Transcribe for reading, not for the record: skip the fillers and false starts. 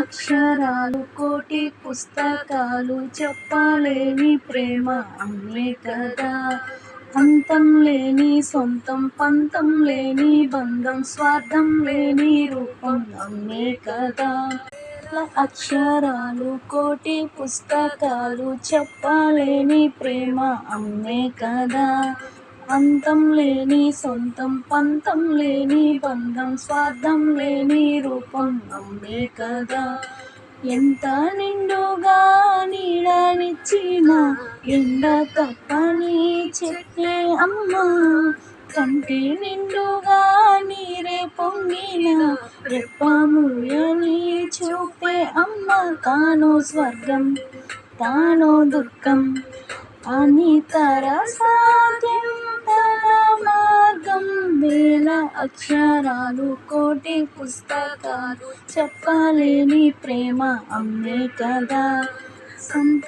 అక్షరాలు కోటి పుస్తకాలు చెప్పలేని ప్రేమ అమ్మే కదా. అంతం లేని సొంతం పంతం లేని బంధం స్వార్థం లేని రూపం అమ్మే కదా. అక్షరాలు కోటి పుస్తకాలు చెప్పలేని ప్రేమ అమ్మే కదా. అంతం లేని సొంతం పంతం లేని బంధం స్వార్థం లేని రూపం అమ్మే కదా. ఎంత నిండుగా నీడనిచ్చిన ఎండ తప్పని చెట్టే అమ్మ. కంటి నిండుగా నీరే పొంగిన రెప్ప మూయని చూపే అమ్మ. తానో స్వర్గం తానో దుఃఖం అని సాధ్యం తన మార్గం. వేల అక్షరాలు కోటి పుస్తకాలు చెప్పలేని ప్రేమ అమ్మే కదా. సంతం